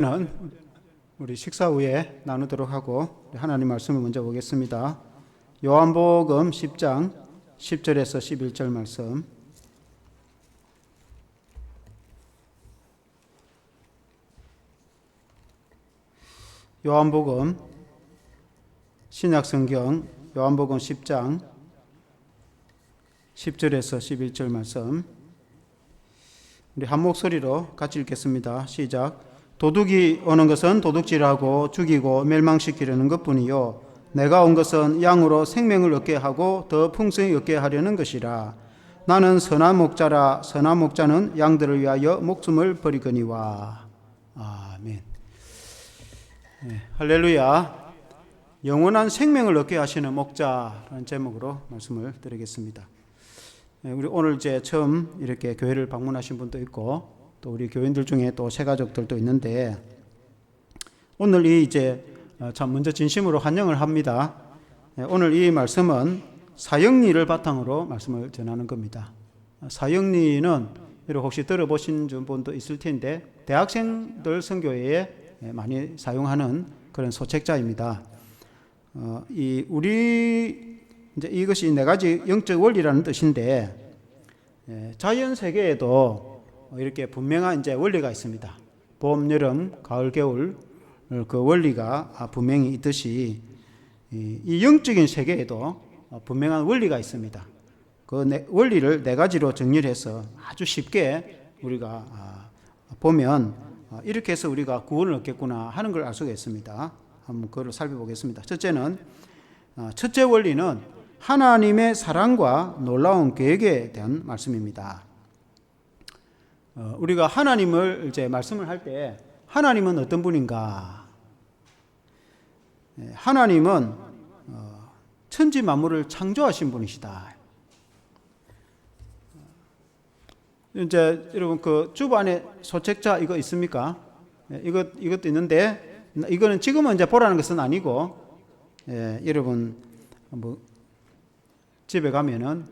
는 우리 식사 후에 나누도록 하고 하나님 말씀을 먼저 보겠습니다. 요한복음 10장 10절에서 11절 말씀. 요한복음 신약성경 요한복음 10장 10절에서 11절 말씀. 우리 한 목소리로 같이 읽겠습니다. 시작. 도둑이 오는 것은 도둑질하고 죽이고 멸망시키려는 것뿐이요 내가 온 것은 양으로 생명을 얻게 하고 더 풍성히 얻게 하려는 것이라. 나는 선한 목자라. 선한 목자는 양들을 위하여 목숨을 버리거니와. 아멘. 네, 할렐루야. 영원한 생명을 얻게 하시는 목자라는 제목으로 말씀을 드리겠습니다. 네, 우리 오늘 이제 처음 이렇게 교회를 방문하신 분도 있고 또 우리 교인들 중에 또 새 가족들도 있는데 오늘 이제 참 먼저 진심으로 환영을 합니다. 오늘 이 말씀은 사형리를 바탕으로 말씀을 전하는 겁니다. 사형리는 여러분 혹시 들어보신 분도 있을 텐데 대학생들 선교회에 많이 사용하는 그런 소책자입니다. 이제 이것이 네 가지 영적 원리라는 뜻인데 자연 세계에도 이렇게 분명한 이제 원리가 있습니다. 봄, 여름, 가을, 겨울 그 원리가 분명히 있듯이 이 영적인 세계에도 분명한 원리가 있습니다. 그 원리를 네 가지로 정리를 해서 아주 쉽게 우리가 보면 이렇게 해서 우리가 구원을 얻겠구나 하는 걸 알 수가 있습니다. 한번 그걸 살펴보겠습니다. 첫째 원리는 하나님의 사랑과 놀라운 계획에 대한 말씀입니다. 우리가 하나님을 이제 말씀을 할 때 하나님은 어떤 분인가? 하나님은 천지 만물을 창조하신 분이시다. 이제 여러분 그 주반에 소책자 이거 있습니까? 이것도 있는데 이거는 지금은 이제 보라는 것은 아니고 여러분 뭐 집에 가면은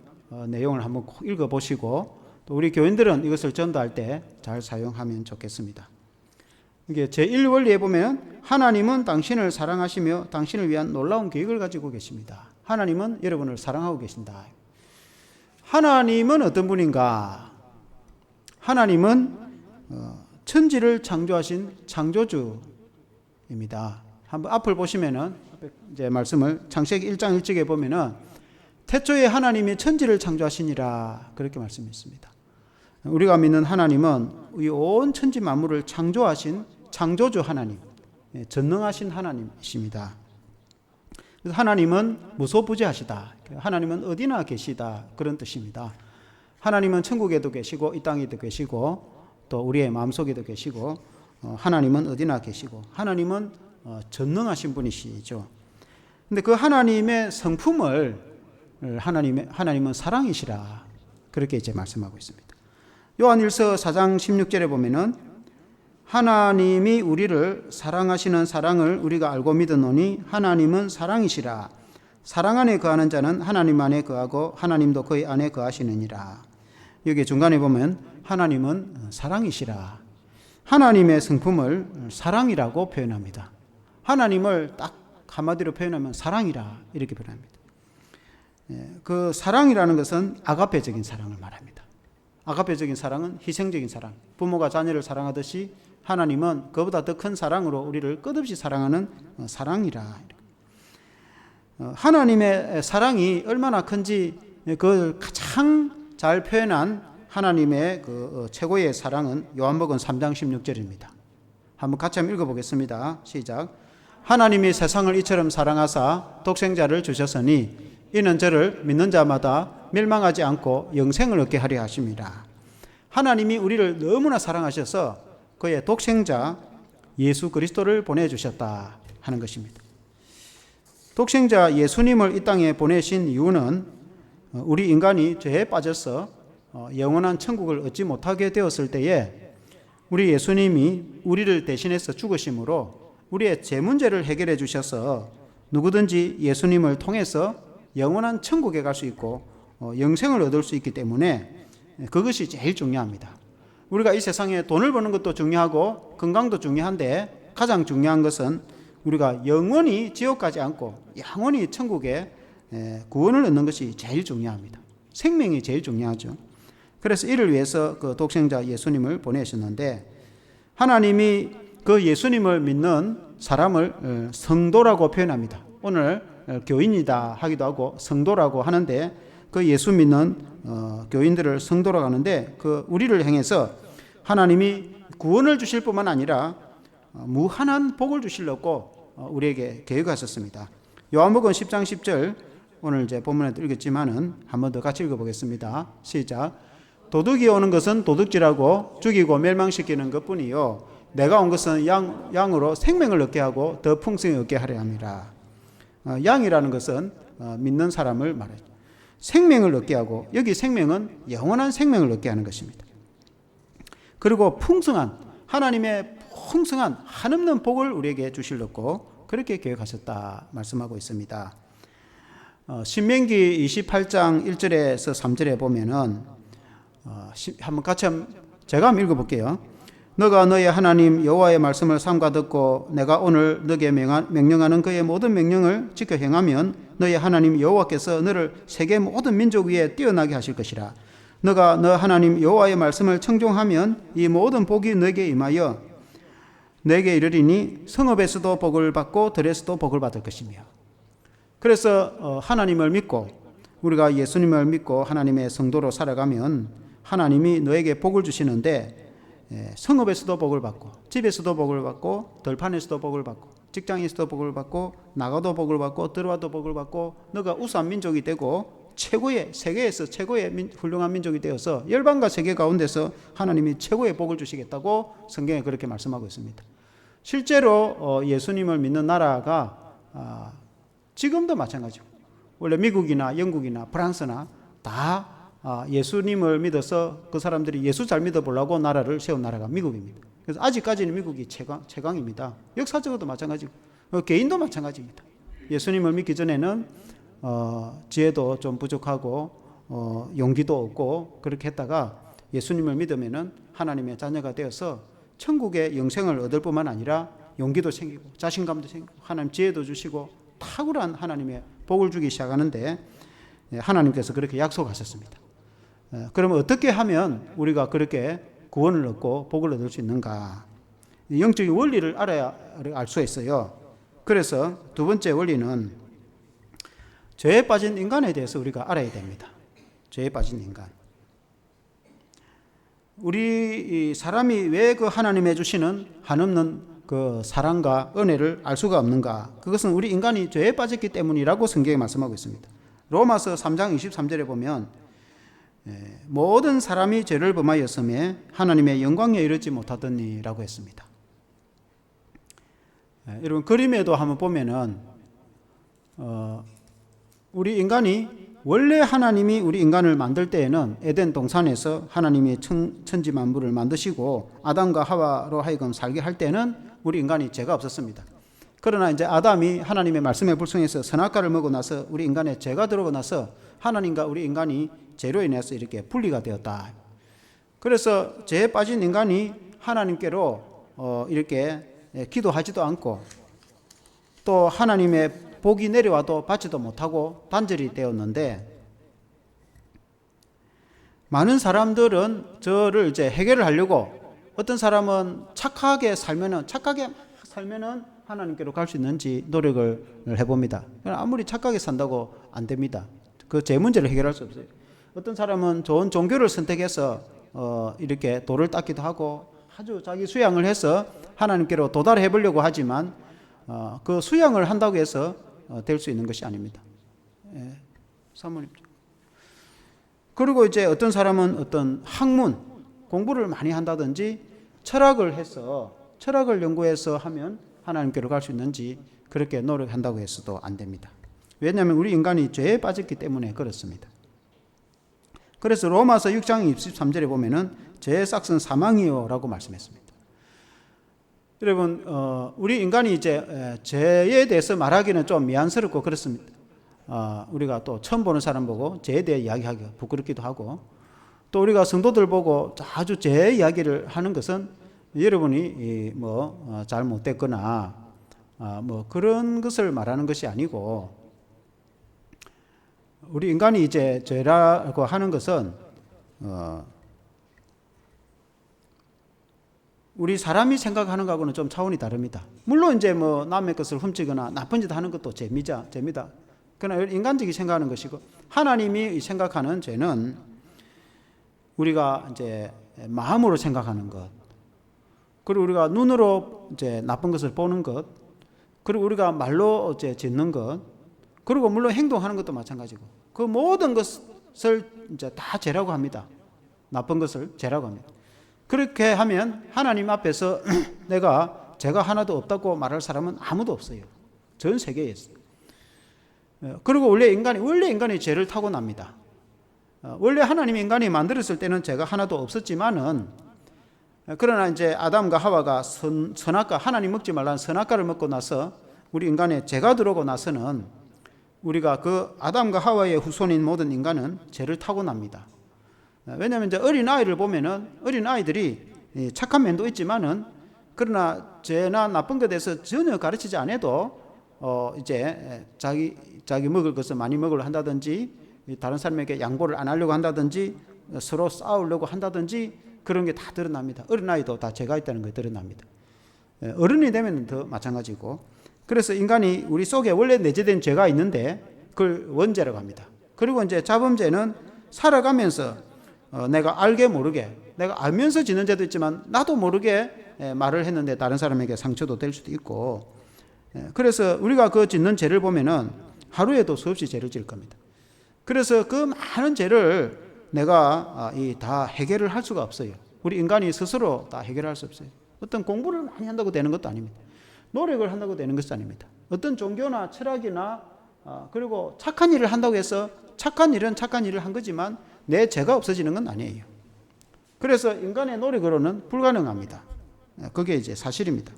내용을 한번 꼭 읽어보시고 또 우리 교인들은 이것을 전도할 때 잘 사용하면 좋겠습니다. 이게 제1원리에 보면 하나님은 당신을 사랑하시며 당신을 위한 놀라운 계획을 가지고 계십니다. 하나님은 여러분을 사랑하고 계신다. 하나님은 어떤 분인가? 하나님은 천지를 창조하신 창조주입니다. 한번 앞을 보시면은 이제 말씀을 창세기 1장 1절에 보면은 태초에 하나님이 천지를 창조하시니라 그렇게 말씀했습니다. 우리가 믿는 하나님은 이 온 천지 만물을 창조하신 창조주 하나님, 전능하신 하나님이십니다. 그래서 하나님은 무소부재하시다. 하나님은 어디나 계시다 그런 뜻입니다. 하나님은 천국에도 계시고 이 땅에도 계시고 또 우리의 마음속에도 계시고 하나님은 어디나 계시고 하나님은 전능하신 분이시죠. 근데 그 하나님의 성품을 하나님은 사랑이시라 그렇게 이제 말씀하고 있습니다. 요한일서 4장 16절에 보면은 하나님이 우리를 사랑하시는 사랑을 우리가 알고 믿었노니 하나님은 사랑이시라. 사랑 안에 거하는 자는 하나님 안에 거하고 하나님도 그의 안에 거하시느니라. 여기 중간에 보면 하나님은 사랑이시라. 하나님의 성품을 사랑이라고 표현합니다. 하나님을 딱 한마디로 표현하면 사랑이라 이렇게 표현합니다. 그 사랑이라는 것은 아가페적인 사랑을 말합니다. 아가페적인 사랑은 희생적인 사랑. 부모가 자녀를 사랑하듯이 하나님은 그보다 더 큰 사랑으로 우리를 끝없이 사랑하는 사랑이라. 하나님의 사랑이 얼마나 큰지 그걸 가장 잘 표현한 하나님의 그 최고의 사랑은 요한복음 3장 16절입니다. 한번 같이 한번 읽어보겠습니다. 시작. 하나님이 세상을 이처럼 사랑하사 독생자를 주셨으니 이는 저를 믿는 자마다 멸망하지 않고 영생을 얻게 하려 하심이라. 하나님이 우리를 너무나 사랑하셔서 그의 독생자 예수 그리스도를 보내주셨다 하는 것입니다. 독생자 예수님을 이 땅에 보내신 이유는 우리 인간이 죄에 빠져서 영원한 천국을 얻지 못하게 되었을 때에 우리 예수님이 우리를 대신해서 죽으심으로 우리의 죄 문제를 해결해 주셔서 누구든지 예수님을 통해서 영원한 천국에 갈 수 있고 영생을 얻을 수 있기 때문에 그것이 제일 중요합니다. 우리가 이 세상에 돈을 버는 것도 중요하고 건강도 중요한데 가장 중요한 것은 우리가 영원히 지옥 가지 않고 영원히 천국에 구원을 얻는 것이 제일 중요합니다. 생명이 제일 중요하죠. 그래서 이를 위해서 그 독생자 예수님을 보내셨는데 하나님이 그 예수님을 믿는 사람을 성도라고 표현합니다. 오늘 교인이다 하기도 하고 성도라고 하는데 그 예수 믿는 교인들을 성도라고 하는데 그 우리를 향해서 하나님이 구원을 주실 뿐만 아니라 무한한 복을 주시려고 우리에게 계획하셨습니다. 요한복음 10장 10절 오늘 이제 본문에도 읽었지만은 한 번 더 같이 읽어보겠습니다. 시작. 도둑이 오는 것은 도둑질하고 죽이고 멸망시키는 것뿐이요 내가 온 것은 양으로 생명을 얻게 하고 더 풍성히 얻게 하려 함이라. 양이라는 것은 믿는 사람을 말해요. 생명을 얻게 하고 여기 생명은 영원한 생명을 얻게 하는 것입니다. 그리고 풍성한 하나님의 풍성한 한없는 복을 우리에게 주시려고 그렇게 계획하셨다 말씀하고 있습니다. 신명기 28장 1절에서 3절에 보면은 한번 같이 제가 한번 읽어볼게요. 너가 너의 하나님 여호와의 말씀을 삼가 듣고 내가 오늘 너에게 명령하는 그의 모든 명령을 지켜 행하면 너의 하나님 여호와께서 너를 세계 모든 민족 위에 뛰어나게 하실 것이라. 너가 너 하나님 여호와의 말씀을 청종하면 이 모든 복이 너에게 임하여 내게 이르리니 성읍에서도 복을 받고 들에서도 복을 받을 것이며. 그래서 하나님을 믿고 우리가 예수님을 믿고 하나님의 성도로 살아가면 하나님이 너에게 복을 주시는데 성읍에서도 복을 받고 집에서도 복을 받고 들판에서도 복을 받고 직장에서도 복을 받고 나가도 복을 받고 들어와도 복을 받고 너가 우수한 민족이 되고 최고의 세계에서 최고의 훌륭한 민족이 되어서 열방과 세계 가운데서 하나님이 최고의 복을 주시겠다고 성경에 그렇게 말씀하고 있습니다. 실제로 예수님을 믿는 나라가 지금도 마찬가지고 원래 미국이나 영국이나 프랑스나 다 예수님을 믿어서 그 사람들이 예수 잘 믿어보려고 나라를 세운 나라가 미국입니다. 그래서 아직까지는 미국이 최강입니다. 역사적으로도 마찬가지고 개인도 마찬가지입니다. 예수님을 믿기 전에는 지혜도 좀 부족하고 용기도 없고 그렇게 했다가 예수님을 믿으면은 하나님의 자녀가 되어서 천국의 영생을 얻을 뿐만 아니라 용기도 생기고 자신감도 생기고 하나님 지혜도 주시고 탁월한 하나님의 복을 주기 시작하는데 하나님께서 그렇게 약속하셨습니다. 그러면 어떻게 하면 우리가 그렇게 구원을 얻고 복을 얻을 수 있는가? 영적인 원리를 알아야 알 수 있어요. 그래서 두 번째 원리는 죄에 빠진 인간에 대해서 우리가 알아야 됩니다. 죄에 빠진 인간. 우리 사람이 왜 그 하나님의 주시는 한없는 그 사랑과 은혜를 알 수가 없는가? 그것은 우리 인간이 죄에 빠졌기 때문이라고 성경에 말씀하고 있습니다. 로마서 3장 23절에 보면 모든 사람이 죄를 범하였음에 하나님의 영광에 이르지 못하더니라고 했습니다. 여러분 그림에도 한번 보면은 우리 인간이 원래 하나님이 우리 인간을 만들 때에는 에덴 동산에서 하나님이 천지 만물을 만드시고 아담과 하와로 하여금 살게 할 때는 우리 인간이 죄가 없었습니다. 그러나 이제 아담이 하나님의 말씀에 불순해서 선악과를 먹고 나서 우리 인간에 죄가 들어오고 나서 하나님과 우리 인간이 죄로 인해서 이렇게 분리가 되었다. 그래서 죄에 빠진 인간이 하나님께로 이렇게 기도하지도 않고 또 하나님의 복이 내려와도 받지도 못하고 단절이 되었는데 많은 사람들은 저를 이제 해결을 하려고 어떤 사람은 착하게 살면은 하나님께로 갈 수 있는지 노력을 해봅니다. 아무리 착하게 산다고 안 됩니다. 그 제 문제를 해결할 수 없어요. 어떤 사람은 좋은 종교를 선택해서 이렇게 돌을 닦기도 하고 아주 자기 수양을 해서 하나님께로 도달해 보려고 하지만 그 수양을 한다고 해서 될 수 있는 것이 아닙니다. 사모님. 그리고 이제 어떤 사람은 어떤 학문 공부를 많이 한다든지 철학을 연구해서 하면 하나님께로 갈 수 있는지 그렇게 노력한다고 해서도 안 됩니다. 왜냐하면 우리 인간이 죄에 빠졌기 때문에 그렇습니다. 그래서 로마서 6장 23절에 보면은 죄의 싹은 사망이요 라고 말씀했습니다. 여러분 우리 인간이 이제 죄에 대해서 말하기는 좀 미안스럽고 그렇습니다. 우리가 또 처음 보는 사람 보고 죄에 대해 이야기하기 부끄럽기도 하고 또 우리가 성도들 보고 아주 제 이야기를 하는 것은 여러분이 잘못됐거나 그런 것을 말하는 것이 아니고, 우리 인간이 이제 죄라고 하는 것은 우리 사람이 생각하는 것하고는 좀 차원이 다릅니다. 물론 이제 남의 것을 훔치거나 나쁜 짓 하는 것도 죄입니다. 그러나 인간적이 생각하는 것이고, 하나님이 생각하는 죄는 우리가 이제 마음으로 생각하는 것, 그리고 우리가 눈으로 이제 나쁜 것을 보는 것, 그리고 우리가 말로 이제 짓는 것, 그리고 물론 행동하는 것도 마찬가지고, 그 모든 것을 이제 다 죄라고 합니다. 나쁜 것을 죄라고 합니다. 그렇게 하면 하나님 앞에서 내가 죄가 하나도 없다고 말할 사람은 아무도 없어요. 전 세계에 있어요. 그리고 원래 인간이 죄를 타고납니다. 원래 하나님이 인간이 만들었을 때는 죄가 하나도 없었지만은, 그러나 이제 아담과 하와가 선악과, 하나님 먹지 말라는 선악과를 먹고 나서 우리 인간에 죄가 들어오고 나서는 우리가 그 아담과 하와의 후손인 모든 인간은 죄를 타고납니다. 왜냐하면 이제 어린아이를 보면은 어린아이들이 착한 면도 있지만은, 그러나 죄나 나쁜 것에 대해서 전혀 가르치지 않아도 이제 자기 먹을 것을 많이 먹으려 한다든지, 다른 사람에게 양보를 안 하려고 한다든지, 서로 싸우려고 한다든지, 그런 게 다 드러납니다. 어린아이도 다 죄가 있다는 게 드러납니다. 어른이 되면 더 마찬가지고, 그래서 인간이 우리 속에 원래 내재된 죄가 있는데 그걸 원죄라고 합니다. 그리고 이제 자범죄는 살아가면서 내가 알게 모르게, 내가 알면서 짓는 죄도 있지만 나도 모르게 말을 했는데 다른 사람에게 상처도 될 수도 있고, 그래서 우리가 그 짓는 죄를 보면은 하루에도 수없이 죄를 지을 겁니다. 그래서 그 많은 죄를 내가 다 해결을 할 수가 없어요. 우리 인간이 스스로 다 해결할 수 없어요. 어떤 공부를 많이 한다고 되는 것도 아닙니다. 노력을 한다고 되는 것도 아닙니다. 어떤 종교나 철학이나 그리고 착한 일을 한다고 해서 착한 일은 착한 일을 한 거지만 내 죄가 없어지는 건 아니에요. 그래서 인간의 노력으로는 불가능합니다. 그게 이제 사실입니다.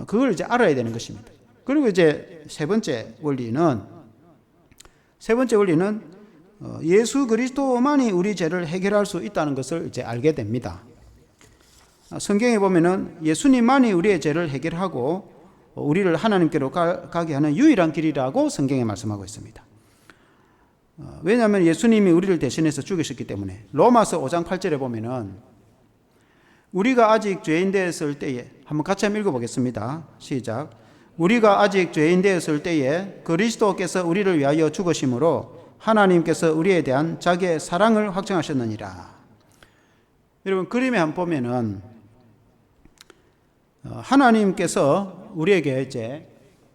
그걸 이제 알아야 되는 것입니다. 그리고 이제 세 번째 원리는 예수 그리스도만이 우리 죄를 해결할 수 있다는 것을 이제 알게 됩니다. 성경에 보면은 예수님만이 우리의 죄를 해결하고 우리를 하나님께로 가게 하는 유일한 길이라고 성경에 말씀하고 있습니다. 왜냐하면 예수님이 우리를 대신해서 죽으셨기 때문에. 로마서 5장 8절에 보면은 우리가 아직 죄인 되었을 때에, 한번 같이 한번 읽어보겠습니다. 시작. 우리가 아직 죄인 되었을 때에 그리스도께서 우리를 위하여 죽으심으로 하나님께서 우리에 대한 자기의 사랑을 확증하셨느니라. 여러분, 그림에 한번 보면은 하나님께서 우리에게 이제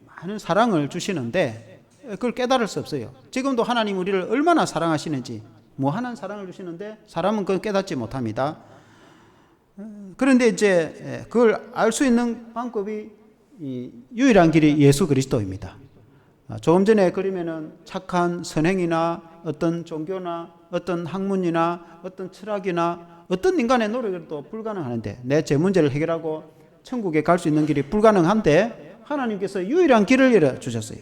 많은 사랑을 주시는데 그걸 깨달을 수 없어요. 지금도 하나님 우리를 얼마나 사랑하시는지, 무한한 사랑을 주시는데 사람은 그걸 깨닫지 못합니다. 그런데 이제 그걸 알 수 있는 방법이 이 유일한 길이 예수 그리스도입니다. 조금 전에 그림에는 착한 선행이나 어떤 종교나 어떤 학문이나 어떤 철학이나 어떤 인간의 노력도 불가능하는데, 내 죄 문제를 해결하고 천국에 갈 수 있는 길이 불가능한데 하나님께서 유일한 길을 열어주셨어요.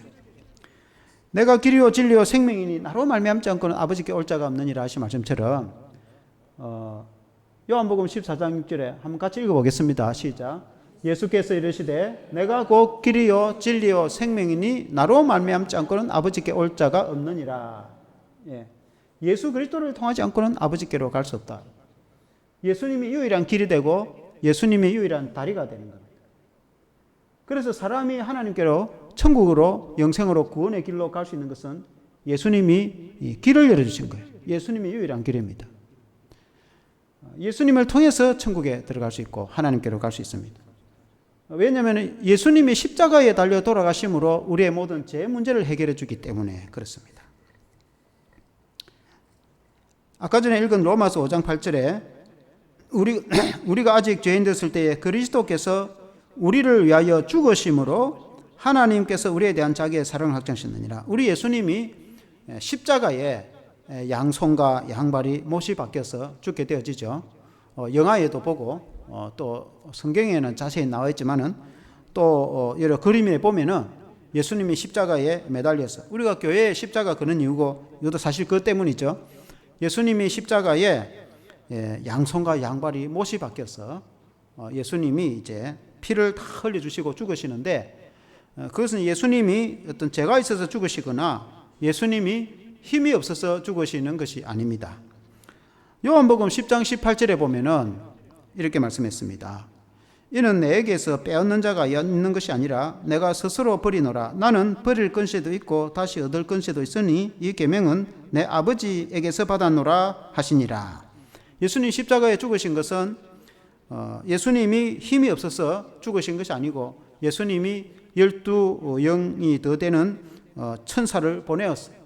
내가 길이요 진리요 생명이니 나로 말미암지 않고는 아버지께 올 자가 없느니라 하신 말씀처럼, 요한복음 14장 6절에 한번 같이 읽어보겠습니다. 시작. 예수께서 이르시되 내가 곧 길이요 진리요 생명이니 나로 말미암지 않고는 아버지께 올 자가 없느니라. 예수 그리스도를 통하지 않고는 아버지께로 갈 수 없다. 예수님이 유일한 길이 되고 예수님이 유일한 다리가 되는 겁니다. 그래서 사람이 하나님께로, 천국으로, 영생으로, 구원의 길로 갈 수 있는 것은 예수님이 길을 열어주신 거예요. 예수님이 유일한 길입니다. 예수님을 통해서 천국에 들어갈 수 있고 하나님께로 갈 수 있습니다. 왜냐하면 예수님이 십자가에 달려 돌아가심으로 우리의 모든 죄 문제를 해결해 주기 때문에 그렇습니다. 아까 전에 읽은 로마서 5장 8절에 우리가 아직 죄인 됐을 때에 그리스도께서 우리를 위하여 죽으심으로 하나님께서 우리에 대한 자기의 사랑을 확증하셨느니라. 우리 예수님이 십자가에 양손과 양발이 못이 박혀서 죽게 되어지죠. 영화에도 보고 또 성경에는 자세히 나와 있지만은 또 여러 그림에 보면은 예수님이 십자가에 매달려서, 우리가 교회에 십자가 그는 이유고 이것도 사실 그것 때문이죠. 예수님이 십자가에 양손과 양발이 못이 박혀서 예수님이 이제 피를 다 흘려주시고 죽으시는데, 그것은 예수님이 어떤 죄가 있어서 죽으시거나 예수님이 힘이 없어서 죽으시는 것이 아닙니다. 요한복음 10장 18절에 보면은 이렇게 말씀했습니다. 이는 내게서 빼앗는 자가 있는 것이 아니라 내가 스스로 버리노라. 나는 버릴 건세도 있고 다시 얻을 건세도 있으니 이 계명은 내 아버지에게서 받았노라 하시니라. 예수님 십자가에 죽으신 것은 예수님이 힘이 없어서 죽으신 것이 아니고 예수님이 12영이 더 되는 천사를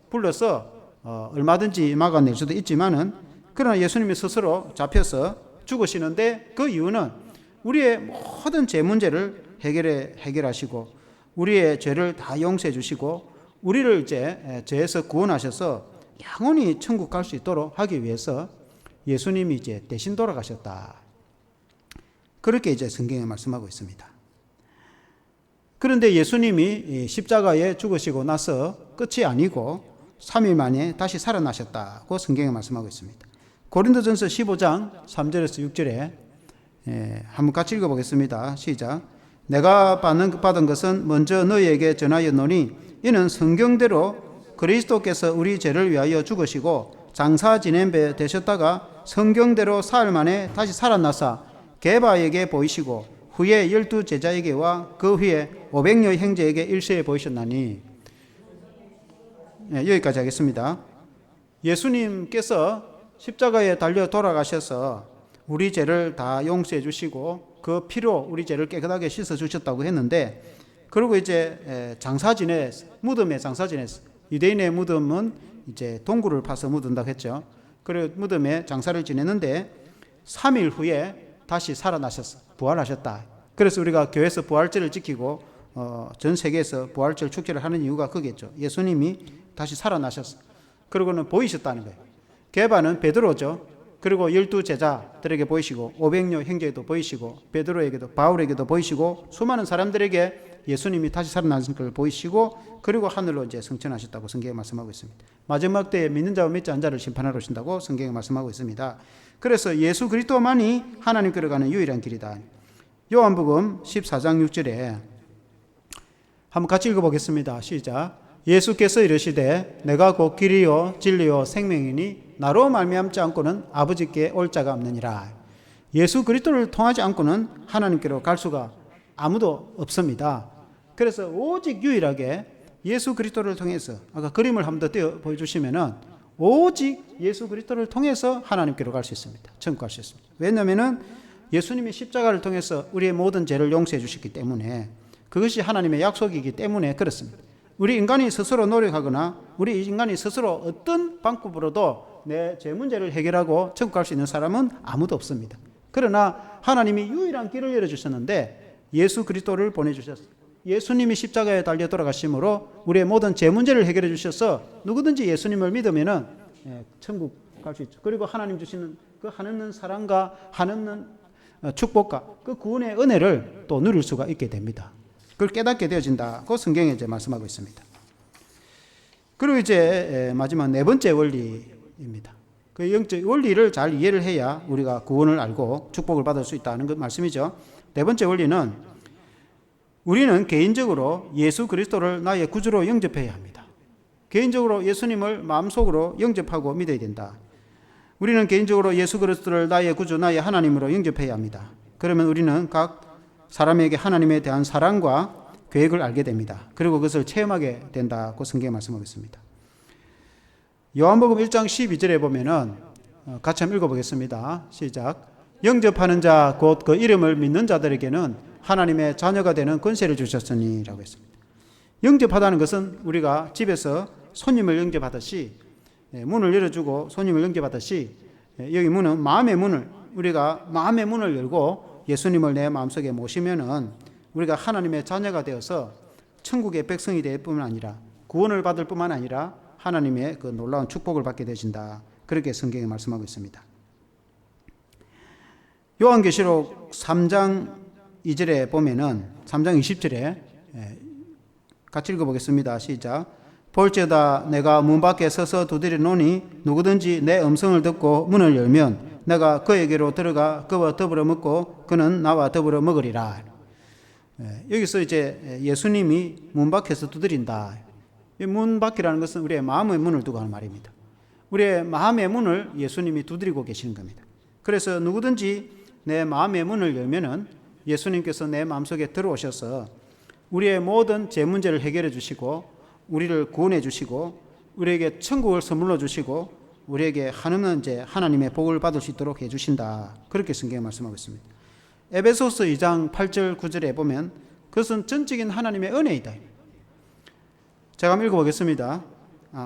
불러서 얼마든지 막아낼 수도 있지만은, 그러나 예수님이 스스로 잡혀서 죽으시는데, 그 이유는 우리의 모든 죄 문제를 해결하시고 우리의 죄를 다 용서해 주시고 우리를 이제 죄에서 구원하셔서 영원히 천국 갈 수 있도록 하기 위해서 예수님이 이제 대신 돌아가셨다. 그렇게 이제 성경에 말씀하고 있습니다. 그런데 예수님이 십자가에 죽으시고 나서 끝이 아니고 3일 만에 다시 살아나셨다고 성경에 말씀하고 있습니다. 고린도전서 15장 3절에서 6절에 한번 같이 읽어보겠습니다. 시작. 내가 받은 것은 먼저 너희에게 전하였노니 이는 성경대로 그리스도께서 우리 죄를 위하여 죽으시고 장사 지낸 배 되셨다가 성경대로 사흘 만에 다시 살아나사 게바에게 보이시고 후에 12 제자에게와 그 후에 500여 형제에게 일시에 보이셨나니. 여기까지 하겠습니다. 예수님께서 십자가에 달려 돌아가셔서 우리 죄를 다 용서해 주시고 그 피로 우리 죄를 깨끗하게 씻어 주셨다고 했는데, 그리고 이제 장사 지냈어. 무덤에 장사 지냈어. 유대인의 무덤은 이제 동굴을 파서 묻은다고 했죠. 그리고 무덤에 장사를 지냈는데 3일 후에 다시 살아나셨어. 부활하셨다. 그래서 우리가 교회에서 부활절을 지키고 전 세계에서 부활절 축제를 하는 이유가 그겠죠. 예수님이 다시 살아나셨어. 그리고는 보이셨다는 거예요. 게바는 베드로죠. 그리고 12 제자들에게 보이시고 500여 형제에도 보이시고 베드로에게도 바울에게도 보이시고 수많은 사람들에게 예수님이 다시 살아나신 걸 보이시고, 그리고 하늘로 이제 승천하셨다고 성경에 말씀하고 있습니다. 마지막 때에 믿는 자와 믿지 않는 자를 심판하러 오신다고 성경에 말씀하고 있습니다. 그래서 예수 그리스도만이 하나님께로 가는 유일한 길이다. 요한복음 14장 6절에 한번 같이 읽어보겠습니다. 시작. 예수께서 이르시되 내가 곧 길이요 진리요 생명이니 나로 말미암지 않고는 아버지께 올 자가 없느니라. 예수 그리스도를 통하지 않고는 하나님께로 갈 수가 아무도 없습니다. 그래서 오직 유일하게 예수 그리스도를 통해서, 아까 그림을 한 번 더 보여주시면은 오직 예수 그리스도를 통해서 하나님께로 갈 수 있습니다. 천국 갈 수 있습니다. 왜냐하면은 예수님이 십자가를 통해서 우리의 모든 죄를 용서해 주셨기 때문에, 그것이 하나님의 약속이기 때문에 그렇습니다. 우리 인간이 스스로 노력하거나 우리 인간이 스스로 어떤 방법으로도 내 죄 문제를 해결하고 천국 갈 수 있는 사람은 아무도 없습니다. 그러나 하나님이 유일한 길을 열어주셨는데 예수 그리스도를 보내주셨어요. 예수님이 십자가에 달려 돌아가심으로 우리의 모든 죄 문제를 해결해 주셔서 누구든지 예수님을 믿으면은 천국 갈 수 있죠. 그리고 하나님 주시는 그 하느는 사랑과 하느는 축복과 그 구원의 은혜를 또 누릴 수가 있게 됩니다. 그걸 깨닫게 되어진다고 성경에 이제 말씀하고 있습니다. 그리고 이제 마지막 네 번째 원리입니다. 그 영적 원리를 잘 이해를 해야 우리가 구원을 알고 축복을 받을 수 있다는 그 말씀이죠. 네 번째 원리는 우리는 개인적으로 예수 그리스도를 나의 구주로 영접해야 합니다. 개인적으로 예수님을 마음속으로 영접하고 믿어야 된다. 우리는 개인적으로 예수 그리스도를 나의 구주, 나의 하나님으로 영접해야 합니다. 그러면 우리는 각 사람에게 하나님에 대한 사랑과 계획을 알게 됩니다. 그리고 그것을 체험하게 된다고 성경에 말씀하고 있습니다. 요한복음 1장 12절에 보면은 같이 한번 읽어보겠습니다. 시작. 영접하는 자 곧 그 이름을 믿는 자들에게는 하나님의 자녀가 되는 권세를 주셨으니 라고 했습니다. 영접하다는 것은 우리가 집에서 손님을 영접하듯이 문을 열어주고 손님을 영접하듯이 여기 문은 마음의 문을, 우리가 마음의 문을 열고 예수님을 내 마음속에 모시면은 우리가 하나님의 자녀가 되어서 천국의 백성이 될 뿐만 아니라 구원을 받을 뿐만 아니라 하나님의 그 놀라운 축복을 받게 되신다. 그렇게 성경에 말씀하고 있습니다. 요한계시록 3장 2절에 보면은 3장 20절에 같이 읽어보겠습니다. 시작. 볼지어다 내가 문 밖에 서서 두드리노니 누구든지 내 음성을 듣고 문을 열면 내가 그에게로 들어가 그와 더불어 먹고 그는 나와 더불어 먹으리라. 여기서 이제 예수님이 문 밖에서 두드린다. 이 문 밖이라는 것은 우리의 마음의 문을 두고 하는 말입니다. 우리의 마음의 문을 예수님이 두드리고 계시는 겁니다. 그래서 누구든지 내 마음의 문을 열면은 예수님께서 내 마음속에 들어오셔서 우리의 모든 제 문제를 해결해 주시고 우리를 구원해 주시고 우리에게 천국을 선물로 주시고 우리에게 한없는 이제 하나님의 복을 받을 수 있도록 해 주신다. 그렇게 성경에 말씀하고 있습니다. 에베소서 2장 8절 9절에 보면 그것은 전적인 하나님의 은혜이다. 제가 한번 읽어보겠습니다.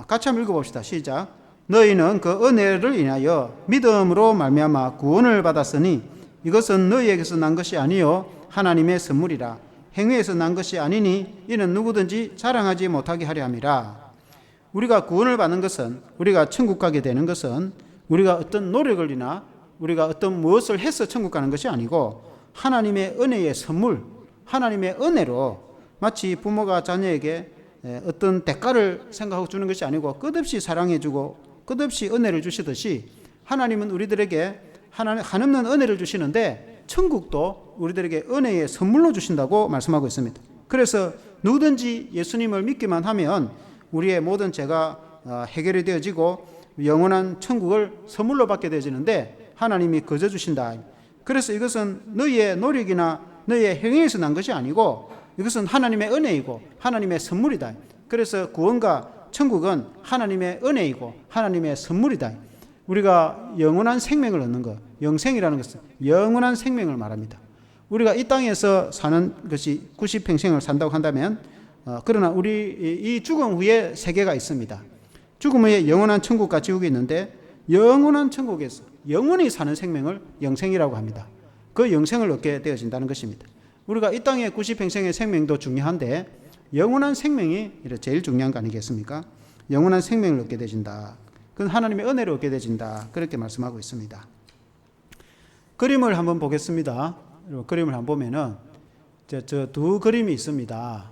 같이 한번 읽어봅시다. 시작. 너희는 그 은혜를 인하여 믿음으로 말미암아 구원을 받았으니 이것은 너희에게서 난 것이 아니요 하나님의 선물이라. 행위에서 난 것이 아니니 이는 누구든지 자랑하지 못하게 하려 함이라. 우리가 구원을 받는 것은, 우리가 천국 가게 되는 것은 우리가 어떤 노력을 이나 우리가 어떤 무엇을 해서 천국 가는 것이 아니고 하나님의 은혜의 선물, 하나님의 은혜로 마치 부모가 자녀에게 어떤 대가를 생각하고 주는 것이 아니고 끝없이 사랑해주고 끝없이 은혜를 주시듯이 하나님은 우리들에게 한없는 은혜를 주시는데 천국도 우리들에게 은혜의 선물로 주신다고 말씀하고 있습니다. 그래서 누구든지 예수님을 믿기만 하면 우리의 모든 죄가 해결이 되어지고 영원한 천국을 선물로 받게 되어지는데 하나님이 거저 주신다. 그래서 이것은 너희의 노력이나 너희의 행위에서 난 것이 아니고 이것은 하나님의 은혜이고 하나님의 선물이다. 그래서 구원과 천국은 하나님의 은혜이고 하나님의 선물이다. 우리가 영원한 생명을 얻는 것, 영생이라는 것은 영원한 생명을 말합니다. 우리가 이 땅에서 사는 것이 90평생을 산다고 한다면 그러나 우리 이 죽음 후에 세계가 있습니다. 죽음 후에 영원한 천국과 지옥이 있는데 영원한 천국에서 영원히 사는 생명을 영생이라고 합니다. 그 영생을 얻게 되어진다는 것입니다. 우리가 이 땅의 90평생의 생명도 중요한데 영원한 생명이 제일 중요한 거 아니겠습니까? 영원한 생명을 얻게 되진다. 그건 하나님의 은혜를 얻게 되진다. 그렇게 말씀하고 있습니다. 그림을 한번 보겠습니다. 그림을 한번 보면은 저 두 그림이 있습니다.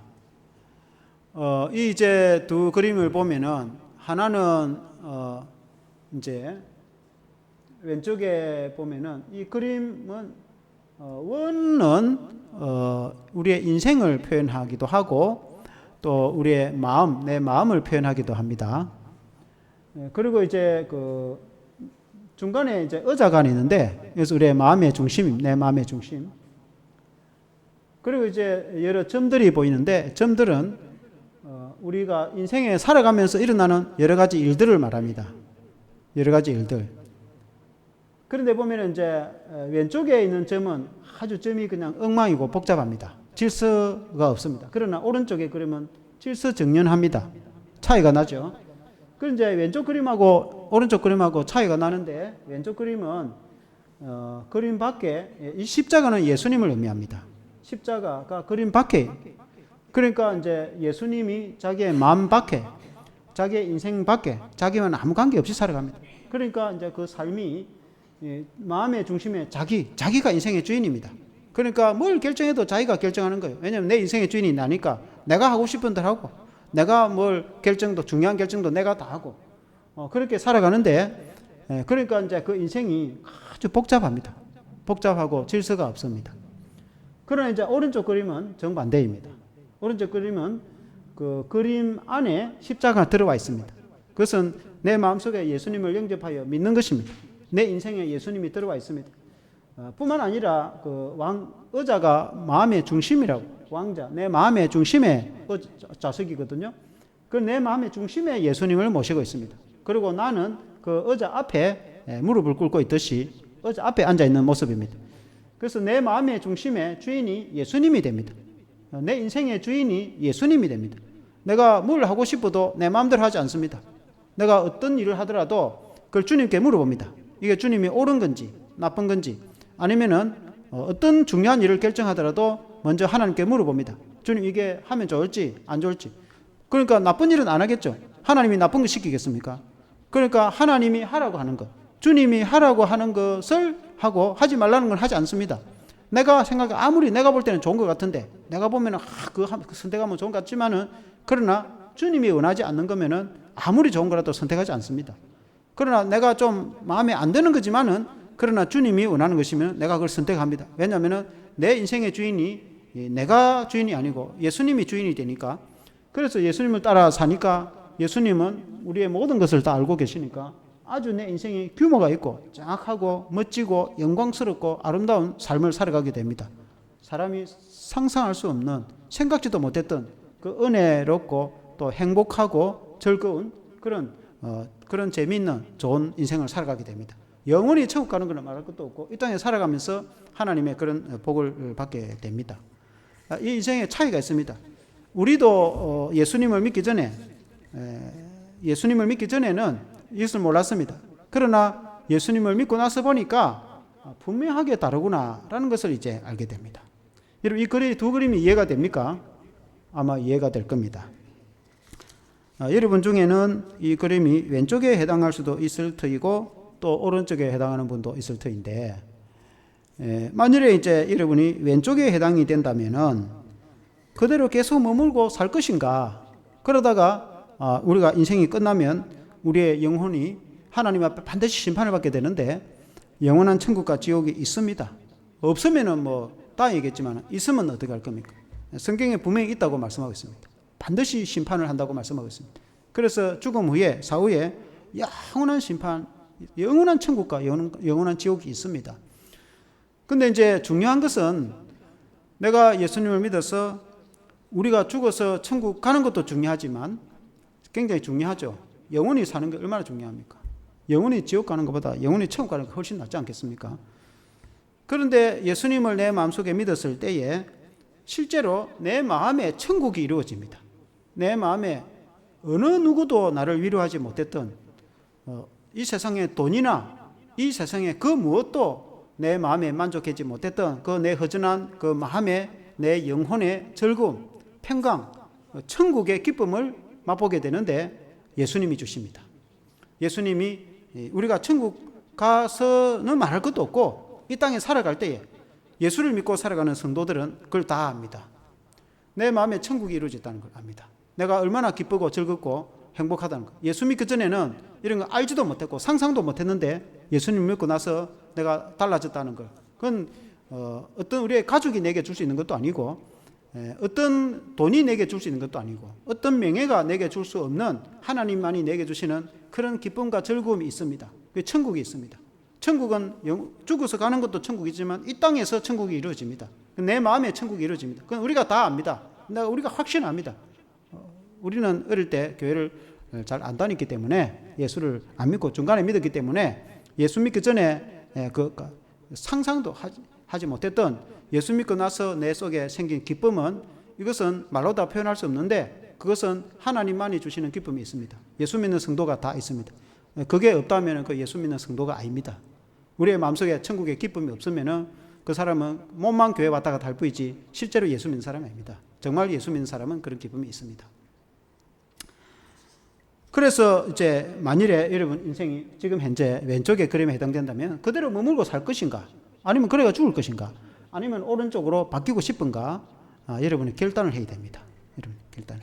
이 이제 두 그림을 보면은 하나는 이제 왼쪽에 보면은 이 그림은 원은 우리의 인생을 표현하기도 하고 또 우리의 마음, 내 마음을 표현하기도 합니다. 그리고 이제 그 중간에 이제 의자가 있는데 그래서 우리의 마음의 중심, 내 마음의 중심. 그리고 이제 여러 점들이 보이는데 점들은 우리가 인생에 살아가면서 일어나는 여러 가지 일들을 말합니다. 여러 가지 일들. 그런데 보면 이제 왼쪽에 있는 점은 아주 점이 그냥 엉망이고 복잡합니다. 질서가 없습니다. 그러나 오른쪽에 그림은 질서정연합니다. 차이가 나죠. 그런데 이제 왼쪽 그림하고 오른쪽 그림하고 차이가 나는데 왼쪽 그림은 그림 밖에 이 십자가는 예수님을 의미합니다. 십자가가 그림 밖에, 그러니까 이제 예수님이 자기의 마음 밖에, 자기의 인생 밖에, 자기와는 아무 관계 없이 살아갑니다. 그러니까 이제 그 삶이 마음의 중심에 자기가 인생의 주인입니다. 그러니까 뭘 결정해도 자기가 결정하는 거예요. 왜냐하면 내 인생의 주인이 나니까 내가 하고 싶은 대로 하고 내가 뭘 결정도 중요한 결정도 내가 다 하고 그렇게 살아가는데 그러니까 이제 그 인생이 아주 복잡합니다. 복잡하고 질서가 없습니다. 그러나 이제 오른쪽 그림은 정반대입니다. 오른쪽 그림은 그 그림 안에 십자가가 들어와 있습니다. 그것은 내 마음속에 예수님을 영접하여 믿는 것입니다. 내 인생에 예수님이 들어와 있습니다. 뿐만 아니라 그 의자가 마음의 중심이라고, 왕자, 내 마음의 중심의 좌석이거든요. 그 내 마음의 중심에 예수님을 모시고 있습니다. 그리고 나는 그 의자 앞에 무릎을 꿇고 있듯이 의자 앞에 앉아 있는 모습입니다. 그래서 내 마음의 중심에 주인이 예수님이 됩니다. 내 인생의 주인이 예수님이 됩니다. 내가 뭘 하고 싶어도 내 마음대로 하지 않습니다. 내가 어떤 일을 하더라도 그걸 주님께 물어봅니다. 이게 주님이 옳은 건지 나쁜 건지, 아니면은 어떤 중요한 일을 결정하더라도 먼저 하나님께 물어봅니다. 주님, 이게 하면 좋을지 안 좋을지. 그러니까 나쁜 일은 안 하겠죠. 하나님이 나쁜 거 시키겠습니까? 그러니까 하나님이 하라고 하는 것, 주님이 하라고 하는 것을 하고 하지 말라는 건 하지 않습니다. 내가 아무리 내가 볼 때는 좋은 것 같은데, 내가 보면은 그 선택하면 좋은 것 같지만은, 그러나 주님이 원하지 않는 거면은 아무리 좋은 거라도 선택하지 않습니다. 그러나 내가 좀 마음에 안 드는 거지만은 그러나 주님이 원하는 것이면 내가 그걸 선택합니다. 왜냐하면은 내 인생의 주인이 내가 주인이 아니고 예수님이 주인이 되니까. 그래서 예수님을 따라 사니까 예수님은 우리의 모든 것을 다 알고 계시니까 아주 내 인생에 규모가 있고 정확하고 멋지고 영광스럽고 아름다운 삶을 살아가게 됩니다. 사람이 상상할 수 없는, 생각지도 못했던 그 은혜롭고 또 행복하고 즐거운 그런 재미있는 좋은 인생을 살아가게 됩니다. 영원히 천국 가는 것은 말할 것도 없고 이 땅에 살아가면서 하나님의 그런 복을 받게 됩니다. 이 인생에 차이가 있습니다. 우리도 예수님을 믿기 전에는 이것을 몰랐습니다. 그러나 예수님을 믿고 나서 보니까 분명하게 다르구나라는 것을 이제 알게 됩니다. 여러분, 이 두 그림이 이해가 됩니까? 아마 이해가 될 겁니다. 여러분 중에는 이 그림이 왼쪽에 해당할 수도 있을 터이고 또 오른쪽에 해당하는 분도 있을 터인데, 만일에 이제 여러분이 왼쪽에 해당이 된다면은 그대로 계속 머물고 살 것인가? 그러다가 우리가 인생이 끝나면 우리의 영혼이 하나님 앞에 반드시 심판을 받게 되는데 영원한 천국과 지옥이 있습니다. 없으면은 뭐 다행이겠지만 있으면 어떻게 할 겁니까? 성경에 분명히 있다고 말씀하고 있습니다. 반드시 심판을 한다고 말씀하고 있습니다. 그래서 죽음 후에 사후에 영원한 심판, 영원한 천국과 영원한 지옥이 있습니다. 근데 이제 중요한 것은 내가 예수님을 믿어서 우리가 죽어서 천국 가는 것도 중요하지만 굉장히 중요하죠. 영원히 사는 게 얼마나 중요합니까? 영원히 지옥 가는 것보다 영원히 천국 가는 게 훨씬 낫지 않겠습니까? 그런데 예수님을 내 마음속에 믿었을 때에 실제로 내 마음에 천국이 이루어집니다. 내 마음에 어느 누구도 나를 위로하지 못했던 이 세상의 돈이나 이 세상의 그 무엇도 내 마음에 만족하지 못했던 그 내 허전한 그 마음에 내 영혼의 즐거움, 평강, 천국의 기쁨을 맛보게 되는데 예수님이 주십니다. 예수님이 우리가 천국 가서는 말할 것도 없고 이 땅에 살아갈 때에 예수를 믿고 살아가는 성도들은 그걸 다 압니다. 내 마음에 천국이 이루어졌다는 걸 압니다. 내가 얼마나 기쁘고 즐겁고 행복하다는 것. 예수 믿기 전에는 이런 거 알지도 못했고 상상도 못했는데 예수님 믿고 나서 내가 달라졌다는 걸. 그건 어떤 우리의 가족이 내게 줄 수 있는 것도 아니고 어떤 돈이 내게 줄 수 있는 것도 아니고 어떤 명예가 내게 줄 수 없는 하나님만이 내게 주시는 그런 기쁨과 즐거움이 있습니다. 그 천국이 있습니다. 천국은 죽어서 가는 것도 천국이지만 이 땅에서 천국이 이루어집니다. 내 마음에 천국이 이루어집니다. 그건 우리가 다 압니다. 우리가 확신합니다. 우리는 어릴 때 교회를 잘 안 다녔기 때문에 예수를 안 믿고 중간에 믿었기 때문에 예수 믿기 전에 상상도 하지 못했던 예수 믿고 나서 내 속에 생긴 기쁨은 이것은 말로 다 표현할 수 없는데 그것은 하나님만이 주시는 기쁨이 있습니다. 예수 믿는 성도가 다 있습니다. 그게 없다면 그 예수 믿는 성도가 아닙니다. 우리의 마음속에 천국의 기쁨이 없으면 그 사람은 몸만 교회 왔다가 갈 뿐이지 실제로 예수 믿는 사람이 아닙니다. 정말 예수 믿는 사람은 그런 기쁨이 있습니다. 그래서 이제 만일에 여러분 인생이 지금 현재 왼쪽의 그림에 해당된다면 그대로 머물고 살 것인가? 아니면 그래가 죽을 것인가? 아니면 오른쪽으로 바뀌고 싶은가? 여러분이 결단을 해야 됩니다. 여러분 결단.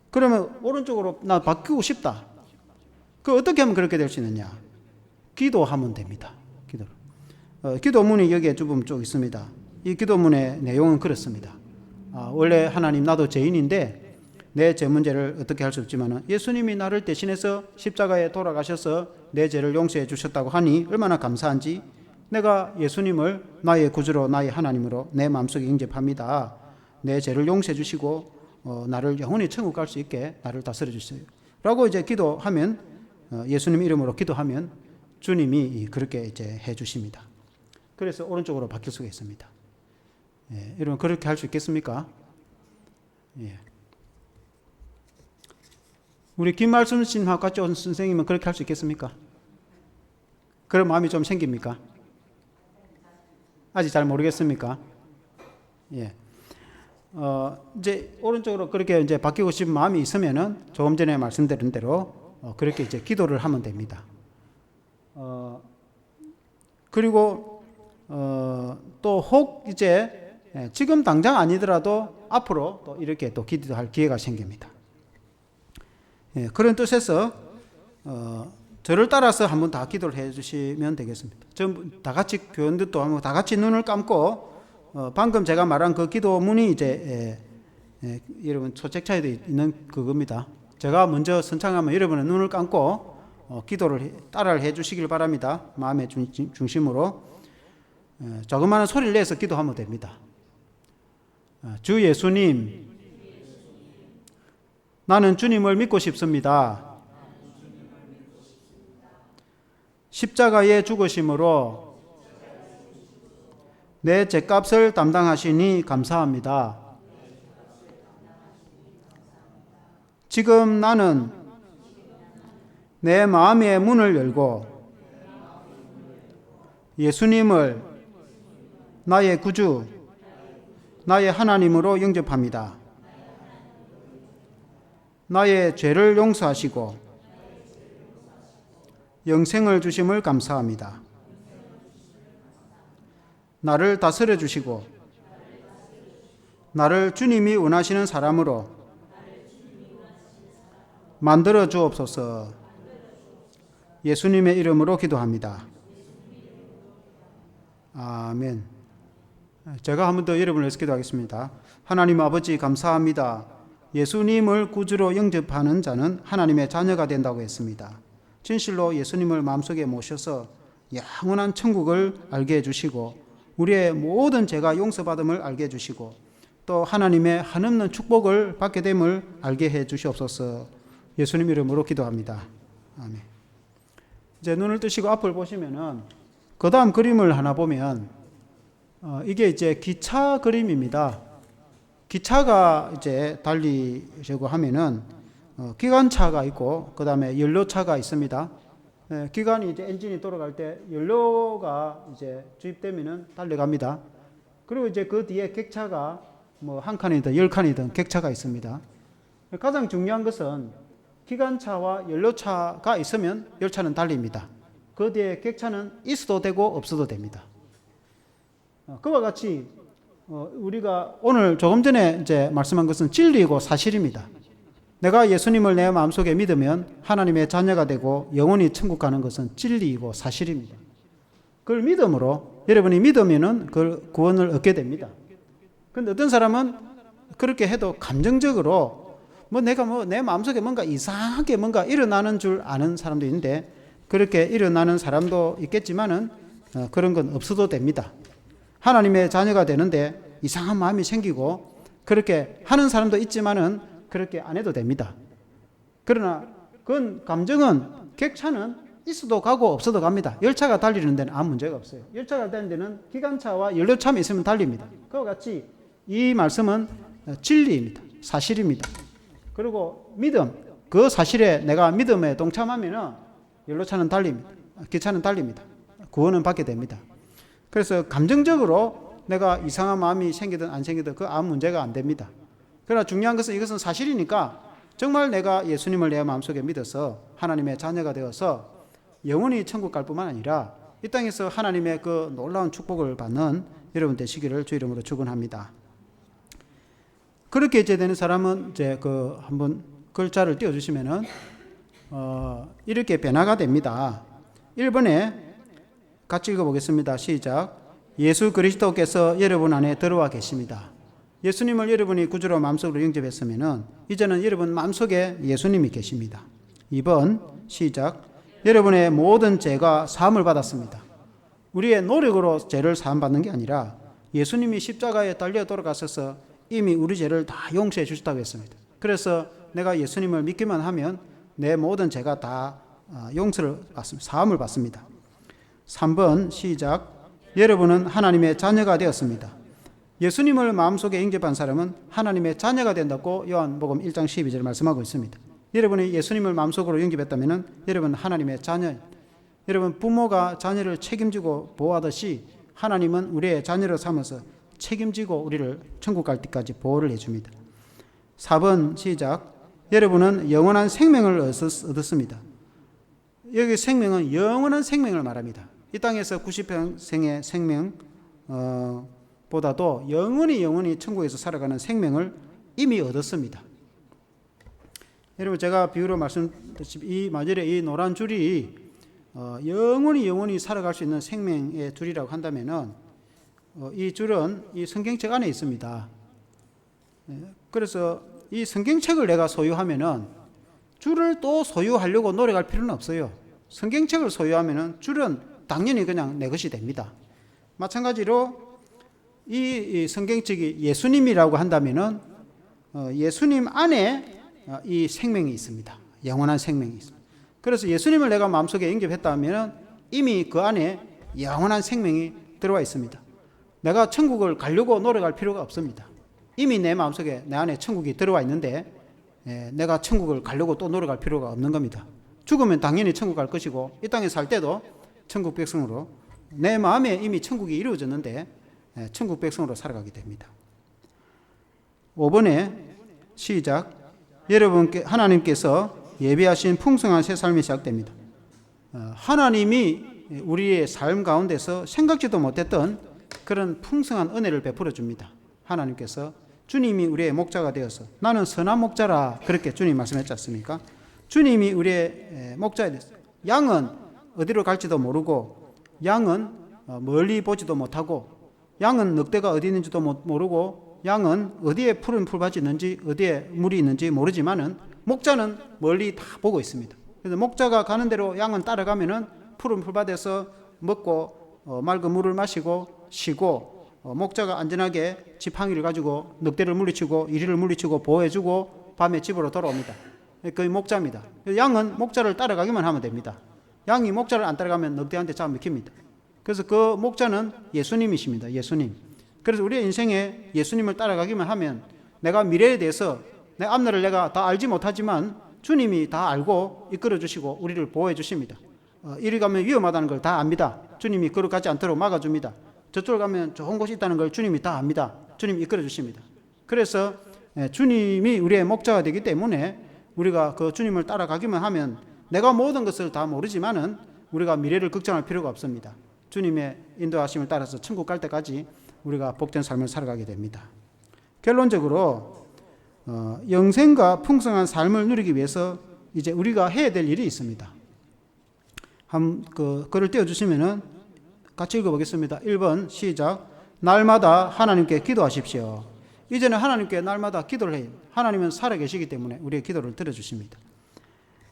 그러면 오른쪽으로 나 바뀌고 싶다. 그 어떻게 하면 그렇게 될 수 있느냐? 기도하면 됩니다. 기도문이 여기에 조금 쭉 있습니다. 이 기도문의 내용은 그렇습니다. 원래 하나님 나도 죄인인데 내 죄 문제를 어떻게 할 수 없지만 예수님이 나를 대신해서 십자가에 돌아가셔서 내 죄를 용서해 주셨다고 하니 얼마나 감사한지 내가 예수님을 나의 구주로 나의 하나님으로 내 마음속에 영접합니다. 내 죄를 용서해 주시고 나를 영원히 천국 갈 수 있게 나를 다스려 주세요. 라고 이제 기도하면 예수님 이름으로 기도하면 주님이 그렇게 이제 해 주십니다. 그래서 오른쪽으로 바뀔 수가 있습니다. 예, 여러분 그렇게 할 수 있겠습니까? 예. 우리 김말순 신학과 쪽 선생님은 그렇게 할 수 있겠습니까? 그런 마음이 좀 생깁니까? 아직 잘 모르겠습니까? 예. 이제 오른쪽으로 그렇게 이제 바뀌고 싶은 마음이 있으면은 조금 전에 말씀드린 대로 그렇게 이제 기도를 하면 됩니다. 그리고 또 혹 이제 지금 당장 아니더라도 앞으로 또 이렇게 또 기도할 기회가 생깁니다. 그런 뜻에서 저를 따라서 한번 다 기도를 해 주시면 되겠습니다. 전부 다 같이 교원들도 한번 다 같이 눈을 감고 방금 제가 말한 그 기도문이 이제 여러분 초책차에도 있는 그겁니다. 제가 먼저 선창하면 여러분은 눈을 감고 기도를 따라를 해 주시길 바랍니다. 마음의 중심으로 조그마한 소리를 내서 기도하면 됩니다. 주 예수님, 나는 주님을 믿고 싶습니다. 십자가의 죽으심으로 내 죄값을 담당하시니 감사합니다. 지금 나는 내 마음의 문을 열고 예수님을 나의 구주, 나의 하나님으로 영접합니다. 나의 죄를 용서하시고 영생을 주심을 감사합니다. 나를 다스려 주시고 나를 주님이 원하시는 사람으로 만들어 주옵소서. 예수님의 이름으로 기도합니다. 아멘. 제가 한 번 더 여러분을 위해서 기도하겠습니다. 하나님 아버지 감사합니다. 예수님을 구주로 영접하는 자는 하나님의 자녀가 된다고 했습니다. 진실로 예수님을 마음속에 모셔서 영원한 천국을 알게 해주시고 우리의 모든 죄가 용서받음을 알게 해주시고 또 하나님의 한없는 축복을 받게 됨을 알게 해주시옵소서. 예수님 이름으로 기도합니다. 아멘. 이제 눈을 뜨시고 앞을 보시면은 그 다음 그림을 하나 보면 이게 이제 기차 그림입니다. 기차가 이제 달리려고 하면은 기관차가 있고 그 다음에 연료차가 있습니다. 기관이 이제 엔진이 돌아갈 때 연료가 이제 주입되면은 달려갑니다. 그리고 이제 그 뒤에 객차가 뭐 한 칸이든 10칸이든 객차가 있습니다. 가장 중요한 것은 기관차와 연료차가 있으면 열차는 달립니다. 그 뒤에 객차는 있어도 되고 없어도 됩니다. 그와 같이 우리가 오늘 조금 전에 이제 말씀한 것은 진리이고 사실입니다. 내가 예수님을 내 마음속에 믿으면 하나님의 자녀가 되고 영원히 천국 가는 것은 진리이고 사실입니다. 그걸 믿음으로 여러분이 믿으면은 그 구원을 얻게 됩니다. 그런데 어떤 사람은 그렇게 해도 감정적으로 내가 내 마음속에 뭔가 이상하게 뭔가 일어나는 줄 아는 사람도 있는데 그렇게 일어나는 사람도 있겠지만은 그런 건 없어도 됩니다. 하나님의 자녀가 되는데 이상한 마음이 생기고 그렇게 하는 사람도 있지만은 그렇게 안 해도 됩니다. 그러나 그건 감정은 객차는 있어도 가고 없어도 갑니다. 열차가 달리는 데는 아무 문제가 없어요. 열차가 달리는 데는 기관차와 연료차만 있으면 달립니다. 그와 같이 이 말씀은 진리입니다. 사실입니다. 그리고 믿음, 그 사실에 내가 믿음에 동참하면은 연료차는 달립니다. 기차는 달립니다. 구원은 받게 됩니다. 그래서 감정적으로 내가 이상한 마음이 생기든 안 생기든 그 아무 문제가 안 됩니다. 그러나 중요한 것은 이것은 사실이니까 정말 내가 예수님을 내 마음속에 믿어서 하나님의 자녀가 되어서 영원히 천국 갈 뿐만 아니라 이 땅에서 하나님의 그 놀라운 축복을 받는 여러분 되시기를 주 이름으로 축원합니다. 그렇게 이제 되는 사람은 이제 그 한번 글자를 띄워주시면은 이렇게 변화가 됩니다. 1번에 같이 읽어보겠습니다. 시작. 예수 그리스도께서 여러분 안에 들어와 계십니다. 예수님을 여러분이 구주로 마음속으로 영접했으면은 이제는 여러분 마음속에 예수님이 계십니다. 2번 시작. 여러분의 모든 죄가 사함을 받았습니다. 우리의 노력으로 죄를 사함 받는 게 아니라 예수님이 십자가에 달려 돌아가셔서 이미 우리 죄를 다 용서해 주셨다고 했습니다. 그래서 내가 예수님을 믿기만 하면 내 모든 죄가 다 용서를 받습니다. 사함을 받습니다. 3번 시작. 여러분은 하나님의 자녀가 되었습니다. 예수님을 마음속에 영접한 사람은 하나님의 자녀가 된다고 요한복음 1장 12절 말씀하고 있습니다. 여러분이 예수님을 마음속으로 영접했다면 여러분 하나님의 자녀, 여러분 부모가 자녀를 책임지고 보호하듯이 하나님은 우리의 자녀를 삼아서 책임지고 우리를 천국 갈 때까지 보호를 해줍니다. 4번 시작. 여러분은 영원한 생명을 얻었습니다. 여기 생명은 영원한 생명을 말합니다. 이 땅에서 90평생의 생명 보다도 영원히 천국에서 살아가는 생명을 이미 얻었습니다. 여러분 제가 비유로 말씀드렸듯이 이 마절에 이 노란 줄이 영원히 살아갈 수 있는 생명의 줄이라고 한다면은 이 줄은 이 성경책 안에 있습니다. 그래서 이 성경책을 내가 소유하면은 줄을 또 소유하려고 노력할 필요는 없어요. 성경책을 소유하면은 줄은 당연히 그냥 내 것이 됩니다. 마찬가지로 이 성경책이 예수님이라고 한다면은 예수님 안에 이 생명이 있습니다. 영원한 생명이 있습니다. 그래서 예수님을 내가 마음속에 영접했다면 이미 그 안에 영원한 생명이 들어와 있습니다. 내가 천국을 가려고 노력할 필요가 없습니다. 이미 내 마음속에 내 안에 천국이 들어와 있는데 내가 천국을 가려고 또 노력할 필요가 없는 겁니다. 죽으면 당연히 천국 갈 것이고 이 땅에 살 때도 천국 백성으로 내 마음에 이미 천국이 이루어졌는데 천국 백성으로 살아가게 됩니다. 5번에 시작. 여러분께 하나님께서 예비하신 풍성한 새 삶이 시작됩니다. 하나님이 우리의 삶 가운데서 생각지도 못했던 그런 풍성한 은혜를 베풀어 줍니다. 하나님께서 주님이 우리의 목자가 되어서 나는 선한 목자라 그렇게 주님 말씀했지 않습니까? 주님이 우리의 목자가 되어서 양은 어디로 갈지도 모르고 양은 멀리 보지도 못하고 양은 늑대가 어디 있는지도 모르고 양은 어디에 푸른 풀밭이 있는지 어디에 물이 있는지 모르지만은 목자는 멀리 다 보고 있습니다. 그래서 목자가 가는 대로 양은 따라가면은 푸른 풀밭에서 먹고 맑은 물을 마시고 쉬고 목자가 안전하게 지팡이를 가지고 늑대를 물리치고 이리를 물리치고 보호해주고 밤에 집으로 돌아옵니다. 그게 목자입니다. 양은 목자를 따라가기만 하면 됩니다. 양이 목자를 안 따라가면 늑대한테 잡아먹힙니다. 그래서 그 목자는 예수님이십니다. 예수님. 그래서 우리의 인생에 예수님을 따라가기만 하면 내가 미래에 대해서 내 앞날을 내가 다 알지 못하지만 주님이 다 알고 이끌어 주시고 우리를 보호해 주십니다. 이리 가면 위험하다는 걸 다 압니다. 주님이 그로 가지 않도록 막아줍니다. 저쪽으로 가면 좋은 곳이 있다는 걸 주님이 다 압니다. 주님이 이끌어 주십니다. 그래서 주님이 우리의 목자가 되기 때문에 우리가 그 주님을 따라가기만 하면 내가 모든 것을 다 모르지만은 우리가 미래를 걱정할 필요가 없습니다. 주님의 인도하심을 따라서 천국 갈 때까지 우리가 복된 삶을 살아가게 됩니다. 결론적으로 영생과 풍성한 삶을 누리기 위해서 이제 우리가 해야 될 일이 있습니다. 글을 띄워주시면은 같이 읽어보겠습니다. 1번 시작. 날마다 하나님께 기도하십시오. 이제는 하나님께 날마다 기도를 해요. 하나님은 살아계시기 때문에 우리의 기도를 들어주십니다.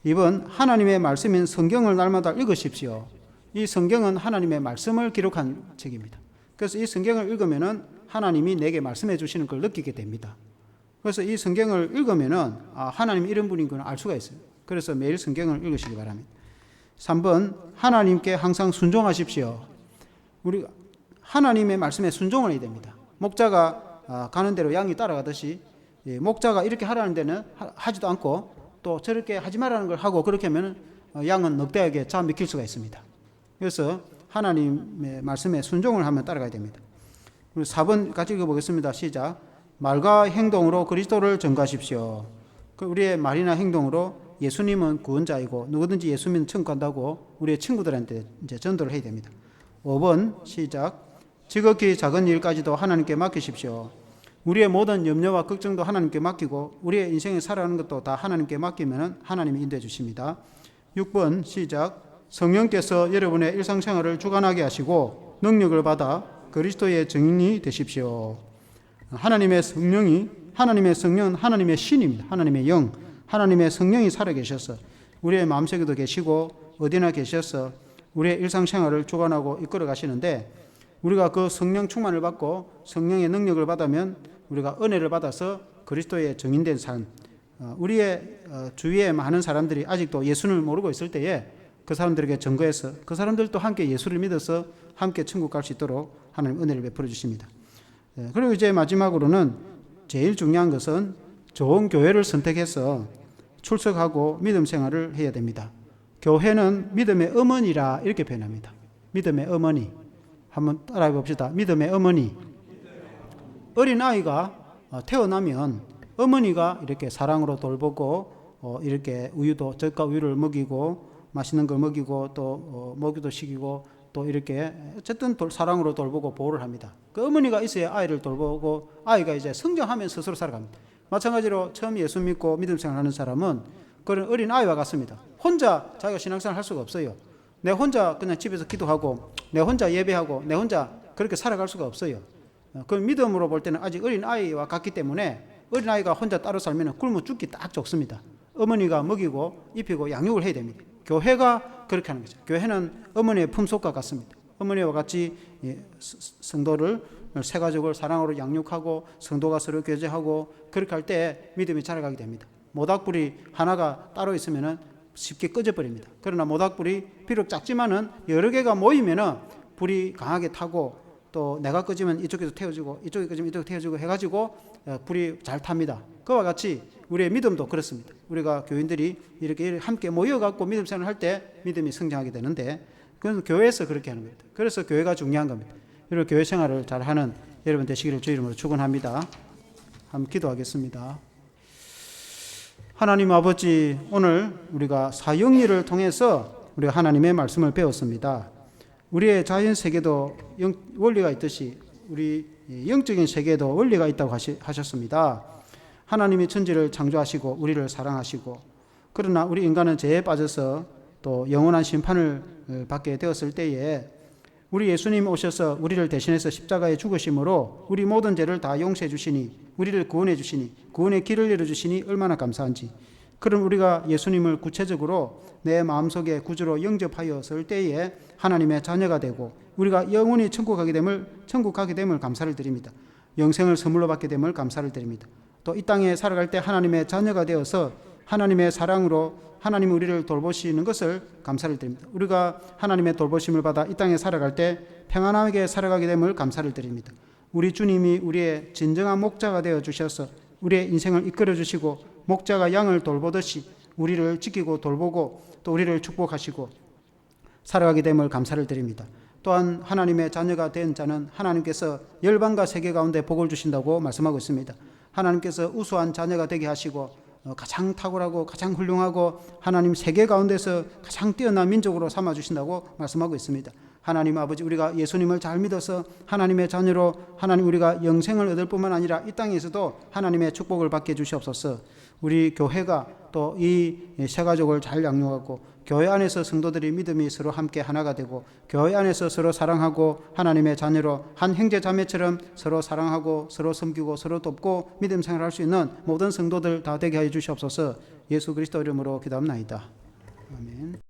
2번 하나님의 말씀인 성경을 날마다 읽으십시오. 이 성경은 하나님의 말씀을 기록한 책입니다. 그래서 이 성경을 읽으면은 하나님이 내게 말씀해 주시는 걸 느끼게 됩니다. 그래서 이 성경을 읽으면은 하나님이 이런 분이구나 알 수가 있어요. 그래서 매일 성경을 읽으시기 바랍니다. 3번 하나님께 항상 순종하십시오. 우리 하나님의 말씀에 순종을 해야 됩니다. 목자가 가는 대로 양이 따라가듯이 목자가 이렇게 하라는 데는 하지도 않고 또 저렇게 하지 말라는 걸 하고 그렇게 하면 양은 늑대에게 잡아먹힐 수가 있습니다. 그래서 하나님의 말씀에 순종을 하면 따라가야 됩니다. 그리고 4번 같이 읽어보겠습니다. 시작. 말과 행동으로 그리스도를 전가하십시오. 우리의 말이나 행동으로 예수님은 구원자이고 누구든지 예수 믿으면 천국 간다고 우리의 친구들한테 이제 전도를 해야 됩니다. 5번 시작. 지극히 작은 일까지도 하나님께 맡기십시오. 우리의 모든 염려와 걱정도 하나님께 맡기고 우리의 인생을 살아가는 것도 다 하나님께 맡기면 하나님이 인도해 주십니다. 6번 시작. 성령께서 여러분의 일상생활을 주관하게 하시고 능력을 받아 그리스도의 증인이 되십시오. 하나님의 성령은 하나님의 신입니다. 하나님의 영, 하나님의 성령이 살아계셔서 우리의 마음속에도 계시고 어디나 계셔서 우리의 일상생활을 주관하고 이끌어 가시는데 우리가 그 성령 충만을 받고 성령의 능력을 받으면 우리가 은혜를 받아서 그리스도의 증인된 삶, 우리의 주위에 많은 사람들이 아직도 예수를 모르고 있을 때에 그 사람들에게 증거해서 그 사람들도 함께 예수를 믿어서 함께 천국 갈 수 있도록 하나님 은혜를 베풀어 주십니다. 그리고 이제 마지막으로는 제일 중요한 것은 좋은 교회를 선택해서 출석하고 믿음 생활을 해야 됩니다. 교회는 믿음의 어머니라 이렇게 표현합니다. 믿음의 어머니. 한번 따라해 봅시다. 믿음의 어머니. 어린아이가 태어나면 어머니가 이렇게 사랑으로 돌보고 이렇게 우유도 젖과 우유를 먹이고 맛있는 걸 먹이고 또 먹이도 시키고 또 이렇게 어쨌든 사랑으로 돌보고 보호를 합니다. 그 어머니가 있어야 아이를 돌보고 아이가 이제 성장하면서 스스로 살아갑니다. 마찬가지로 처음 예수 믿고 믿음 생활하는 사람은 그런 어린 아이와 같습니다. 혼자 자기가 신앙생활 할 수가 없어요. 내 혼자 그냥 집에서 기도하고 내 혼자 예배하고 내 혼자 그렇게 살아갈 수가 없어요. 그 믿음으로 볼 때는 아직 어린 아이와 같기 때문에 어린 아이가 혼자 따로 살면 굶어 죽기 딱 좋습니다. 어머니가 먹이고 입히고 양육을 해야 됩니다. 교회가 그렇게 하는 거죠. 교회는 어머니의 품속과 같습니다. 어머니와 같이 성도를 새 가족을 사랑으로 양육하고 성도가 서로 교제하고 그렇게 할 때 믿음이 자라가게 됩니다. 모닥불이 하나가 따로 있으면 쉽게 꺼져버립니다. 그러나 모닥불이 비록 작지만은 여러 개가 모이면은 불이 강하게 타고 또 내가 꺼지면 이쪽에서 태워지고 이쪽에 꺼지면 이쪽에 태워지고 해가지고 불이 잘 탑니다. 그와 같이 우리의 믿음도 그렇습니다. 우리가 교인들이 이렇게 함께 모여갖고 믿음 생활을 할 때 믿음이 성장하게 되는데 그건 교회에서 그렇게 하는 겁니다. 그래서 교회가 중요한 겁니다. 이렇게 교회 생활을 잘하는 여러분 되시기를 주 이름으로 축원합니다. 한번 기도하겠습니다. 하나님 아버지, 오늘 우리가 사형리를 통해서 우리가 하나님의 말씀을 배웠습니다. 우리의 자연 세계도 원리가 있듯이 우리 영적인 세계도 원리가 있다고 하셨습니다. 하나님이 천지를 창조하시고 우리를 사랑하시고, 그러나 우리 인간은 죄에 빠져서 또 영원한 심판을 받게 되었을 때에 우리 예수님이 오셔서 우리를 대신해서 십자가에 죽으심으로 우리 모든 죄를 다 용서해 주시니, 우리를 구원해 주시니, 구원의 길을 열어 주시니 얼마나 감사한지. 그럼 우리가 예수님을 구체적으로 내 마음속에 구주로 영접하였을 때에 하나님의 자녀가 되고 우리가 영원히 천국 가게 됨을 감사를 드립니다. 영생을 선물로 받게 됨을 감사를 드립니다. 또 이 땅에 살아갈 때 하나님의 자녀가 되어서 하나님의 사랑으로 하나님이 우리를 돌보시는 것을 감사를 드립니다. 우리가 하나님의 돌보심을 받아 이 땅에 살아갈 때 평안하게 살아가게 됨을 감사를 드립니다. 우리 주님이 우리의 진정한 목자가 되어 주셔서 우리의 인생을 이끌어 주시고 목자가 양을 돌보듯이 우리를 지키고 돌보고 또 우리를 축복하시고 살아가게 됨을 감사를 드립니다. 또한 하나님의 자녀가 된 자는 하나님께서 열방과 세계 가운데 복을 주신다고 말씀하고 있습니다. 하나님께서 우수한 자녀가 되게 하시고 가장 탁월하고 가장 훌륭하고 하나님 세계 가운데서 가장 뛰어난 민족으로 삼아주신다고 말씀하고 있습니다. 하나님 아버지, 우리가 예수님을 잘 믿어서 하나님의 자녀로 하나님 우리가 영생을 얻을 뿐만 아니라 이 땅에서도 하나님의 축복을 받게 해주시옵소서. 우리 교회가 또 이 새가족을 잘 양육하고 교회 안에서 성도들이 믿음이 서로 함께 하나가 되고 교회 안에서 서로 사랑하고 하나님의 자녀로 한 형제 자매처럼 서로 사랑하고 서로 섬기고 서로 돕고 믿음 생활할 수 있는 모든 성도들 다 되게 하여 주시옵소서. 예수 그리스도 이름으로 기도합나이다. 아멘.